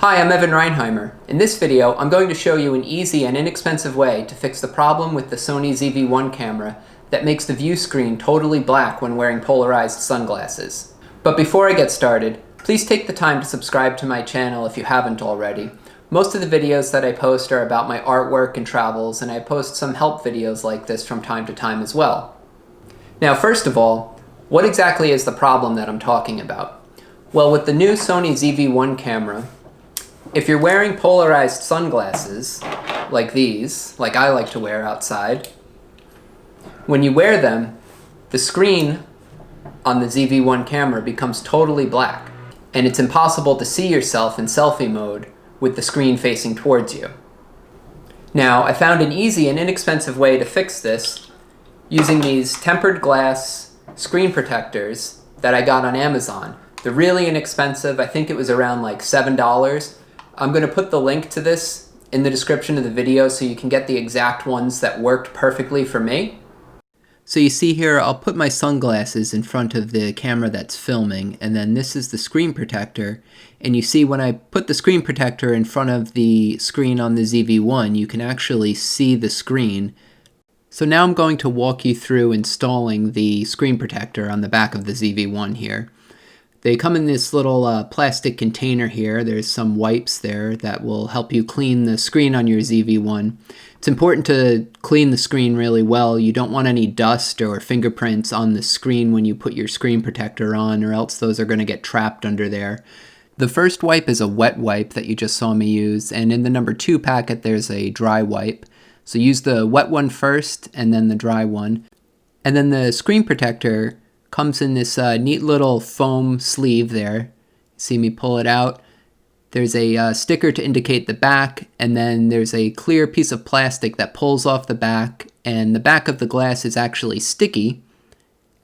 Hi, I'm Evan Reinheimer. In this video, I'm going to show you an easy and inexpensive way to fix the problem with the Sony ZV-1 camera that makes the view screen totally black when wearing polarized sunglasses. But before I get started, please take the time to subscribe to my channel if you haven't already. Most of the videos that I post are about my artwork and travels, and I post some help videos like this from time to time as well. Now, first of all, what exactly is the problem that I'm talking about? Well, with the new Sony ZV-1 camera, if you're wearing polarized sunglasses, like these, like I like to wear outside, when you wear them, the screen on the ZV-1 camera becomes totally black, and it's impossible to see yourself in selfie mode with the screen facing towards you. Now, I found an easy and inexpensive way to fix this using these tempered glass screen protectors that I got on Amazon. They're really inexpensive. I think it was around like $7. I'm going to put the link to this in the description of the video so you can get the exact ones that worked perfectly for me. So you see here, I'll put my sunglasses in front of the camera that's filming, and then this is the screen protector. And you see when I put the screen protector in front of the screen on the ZV-1, you can actually see the screen. So now I'm going to walk you through installing the screen protector on the back of the ZV-1 here. They come in this little plastic container here. There's some wipes there that will help you clean the screen on your ZV-1. It's important to clean the screen really well. You don't want any dust or fingerprints on the screen when you put your screen protector on, or else those are going to get trapped under there. The first wipe is a wet wipe that you just saw me use, and in the number 2 packet there's a dry wipe. So use the wet one first and then the dry one. And then the screen protector comes in this neat little foam sleeve there. See me pull it out? There's a sticker to indicate the back, and then there's a clear piece of plastic that pulls off the back, and the back of the glass is actually sticky,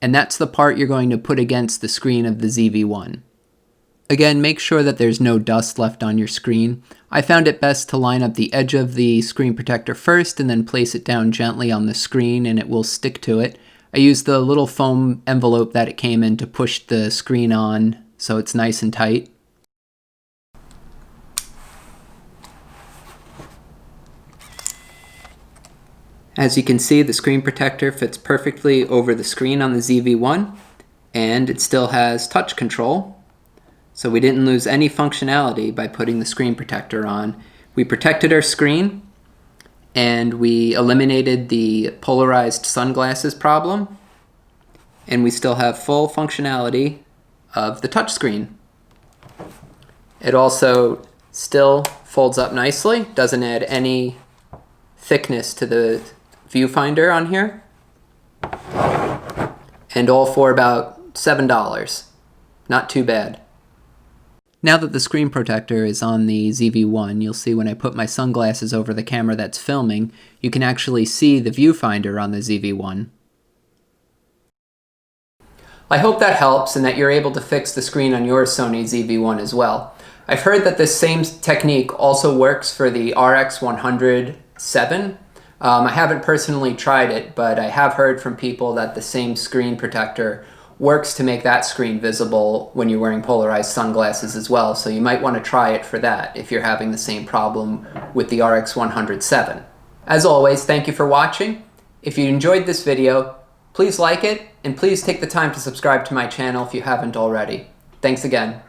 and that's the part you're going to put against the screen of the ZV-1. Again, make sure that there's no dust left on your screen. I found it best to line up the edge of the screen protector first and then place it down gently on the screen, and it will stick to it. I used the little foam envelope that it came in to push the screen on so it's nice and tight. As you can see, the screen protector fits perfectly over the screen on the ZV-1, and it still has touch control, so we didn't lose any functionality by putting the screen protector on. We protected our screen, and we eliminated the polarized sunglasses problem, and we still have full functionality of the touchscreen. It also still folds up nicely, doesn't add any thickness to the viewfinder on here, and all for about $7. Not too bad. Now that the screen protector is on the ZV-1, you'll see when I put my sunglasses over the camera that's filming, you can actually see the viewfinder on the ZV-1. I hope that helps and that you're able to fix the screen on your Sony ZV-1 as well. I've heard that this same technique also works for the RX100-7. I haven't personally tried it, but I have heard from people that the same screen protector works to make that screen visible when you're wearing polarized sunglasses as well, so you might want to try it for that if you're having the same problem with the RX100-7. As always, thank you for watching. If you enjoyed this video, please like it, and please take the time to subscribe to my channel if you haven't already. Thanks again.